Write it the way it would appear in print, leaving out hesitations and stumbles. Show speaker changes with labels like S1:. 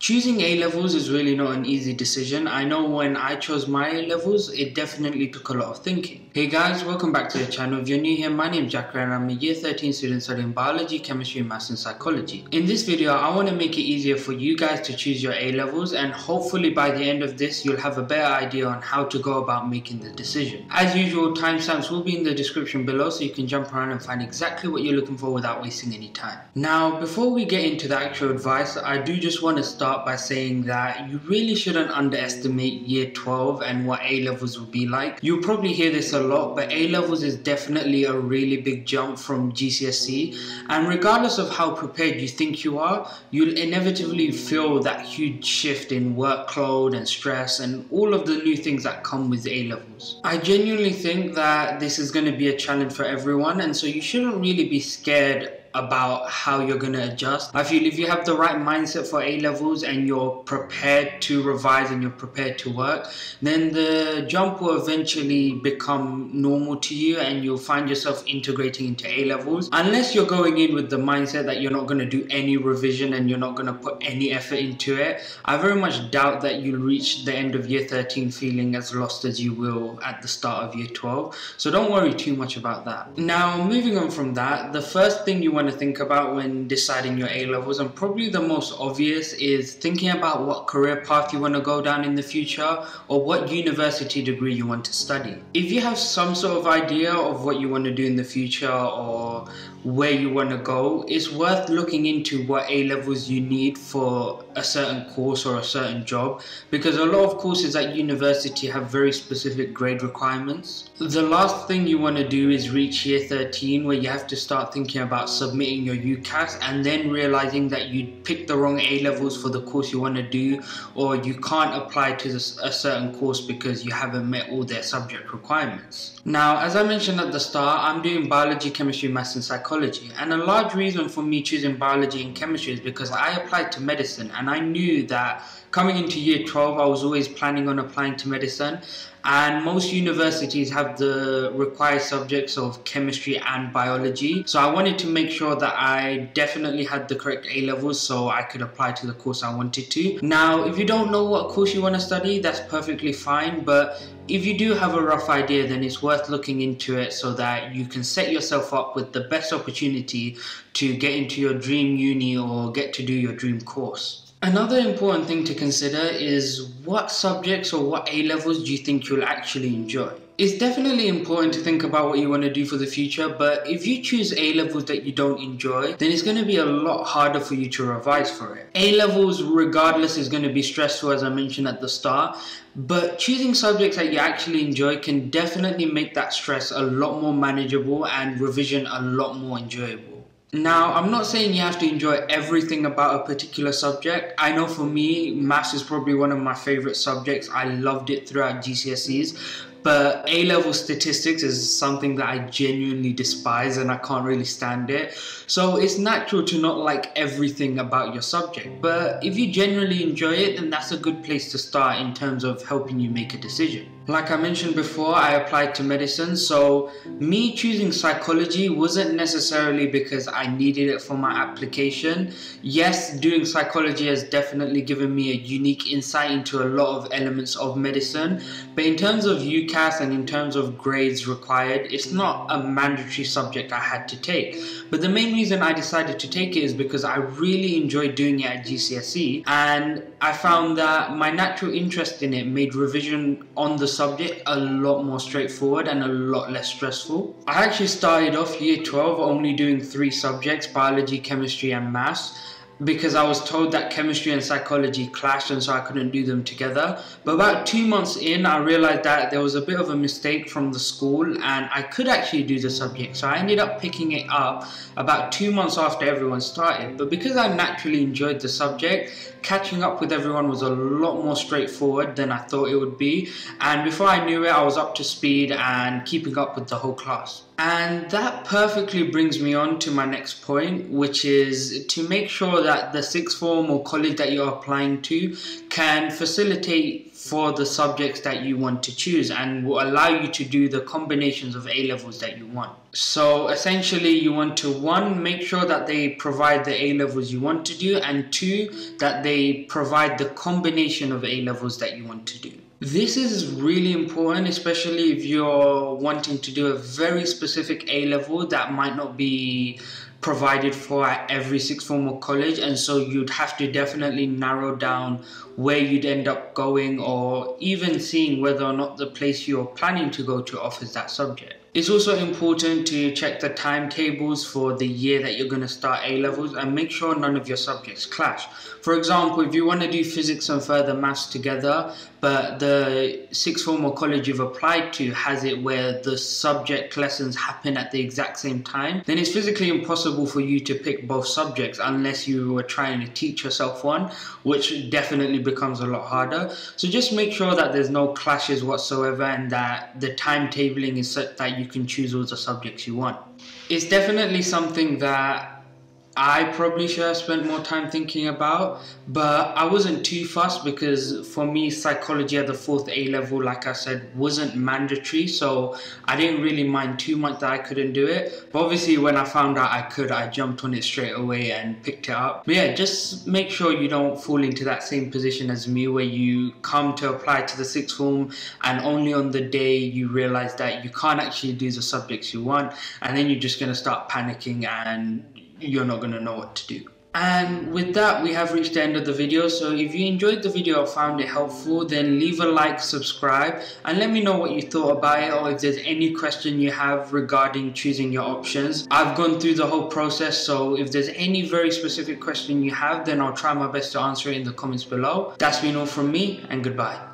S1: Choosing A-levels is really not an easy decision. I know when I chose my A-levels, it definitely took a lot of thinking. Hey guys, welcome back to the channel. If you're new here, my name is Jack and I'm a year 13 student studying biology, chemistry, maths and psychology. In this video, I want to make it easier for you guys to choose your A-levels, and hopefully by the end of this, you'll have a better idea on how to go about making the decision. As usual, timestamps will be in the description below so you can jump around and find exactly what you're looking for without wasting any time. Now, before we get into the actual advice, I do just want to start by saying that you really shouldn't underestimate year 12 and what A-levels will be like. You'll probably hear this a lot, but A-levels is definitely a really big jump from GCSE, and regardless of how prepared you think you are, you'll inevitably feel that huge shift in workload and stress and all of the new things that come with A-levels. I genuinely think that this is going to be a challenge for everyone, and so you shouldn't really be scared about how you're going to adjust. I feel if you have the right mindset for A-levels and you're prepared to revise and you're prepared to work, then the jump will eventually become normal to you and you'll find yourself integrating into A-levels. Unless you're going in with the mindset that you're not going to do any revision and you're not going to put any effort into it, I very much doubt that you'll reach the end of year 13 feeling as lost as you will at the start of year 12. So don't worry too much about that. Now, moving on from that, the first thing you want to think about when deciding your A-levels, and probably the most obvious, is thinking about what career path you want to go down in the future or what university degree you want to study. If you have some sort of idea of what you want to do in the future or where you want to go, it's worth looking into what A-levels you need for a certain course or a certain job, because a lot of courses at university have very specific grade requirements. The last thing you want to do is reach year 13 where you have to start thinking about submitting your UCAS and then realizing that you picked the wrong A-levels for the course you want to do, or you can't apply to a certain course because you haven't met all their subject requirements. Now, as I mentioned at the start, I'm doing biology, chemistry, maths and psychology, and a large reason for me choosing biology and chemistry is because I applied to medicine, and I knew that coming into year 12 I was always planning on applying to medicine, and most universities have the required subjects of chemistry and biology, so I wanted to make sure that I definitely had the correct A-levels so I could apply to the course I wanted to. Now, if you don't know what course you want to study, that's perfectly fine, but if you do have a rough idea, then it's worth looking into it so that you can set yourself up with the best opportunity to get into your dream uni or get to do your dream course. Another important thing to consider is what subjects or what A-levels do you think you'll actually enjoy. It's definitely important to think about what you want to do for the future, but if you choose A-levels that you don't enjoy, then it's going to be a lot harder for you to revise for it. A-levels, regardless, is going to be stressful, as I mentioned at the start, but choosing subjects that you actually enjoy can definitely make that stress a lot more manageable and revision a lot more enjoyable. Now, I'm not saying you have to enjoy everything about a particular subject. I know for me, maths is probably one of my favorite subjects. I loved it throughout GCSEs. But A-level statistics is something that I genuinely despise and I can't really stand it. So it's natural to not like everything about your subject. But if you genuinely enjoy it, then that's a good place to start in terms of helping you make a decision. Like I mentioned before, I applied to medicine, so me choosing psychology wasn't necessarily because I needed it for my application. Yes, doing psychology has definitely given me a unique insight into a lot of elements of medicine, but in terms of UCAS and in terms of grades required, it's not a mandatory subject I had to take. But the main reason I decided to take it is because I really enjoyed doing it at GCSE, and I found that my natural interest in it made revision on the subject a lot more straightforward and a lot less stressful. I actually started off year 12 only doing 3 subjects, biology, chemistry and maths, because I was told that chemistry and psychology clashed and so I couldn't do them together. But about 2 months in, I realized that there was a bit of a mistake from the school and I could actually do the subject, so I ended up picking it up about 2 months after everyone started. But because I naturally enjoyed the subject, catching up with everyone was a lot more straightforward than I thought it would be, and before I knew it, I was up to speed and keeping up with the whole class. And that perfectly brings me on to my next point, which is to make sure that the sixth form or college that you're applying to can facilitate for the subjects that you want to choose and will allow you to do the combinations of A levels that you want. So essentially you want to, one, make sure that they provide the A levels you want to do, and two, that they provide the combination of A levels that you want to do. This is really important, especially if you're wanting to do a very specific A level that might not be provided for at every sixth form or college, and so you'd have to definitely narrow down where you'd end up going, or even seeing whether or not the place you're planning to go to offers that subject. It's also important to check the timetables for the year that you're going to start A levels and make sure none of your subjects clash. For example, if you want to do physics and further maths together, but the sixth form or college you've applied to has it where the subject lessons happen at the exact same time, then it's physically impossible for you to pick both subjects unless you were trying to teach yourself one, which definitely becomes a lot harder. So just make sure that there's no clashes whatsoever and that the timetabling is such that you can choose all the subjects you want. It's definitely something that I probably should have spent more time thinking about, but I wasn't too fussed because for me psychology at the 4th A level, like I said, wasn't mandatory, so I didn't really mind too much that I couldn't do it. But obviously when I found out I could, I jumped on it straight away and picked it up. But yeah, just make sure you don't fall into that same position as me where you come to apply to the sixth form and only on the day you realize that you can't actually do the subjects you want, and then you're just going to start panicking and you're not going to know what to do. And with that, we have reached the end of the video. So if you enjoyed the video or found it helpful, then leave a like, subscribe, and let me know what you thought about it, or if there's any question you have regarding choosing your options. I've gone through the whole process, so if there's any very specific question you have, then I'll try my best to answer it in the comments below. That's been all from me, and goodbye.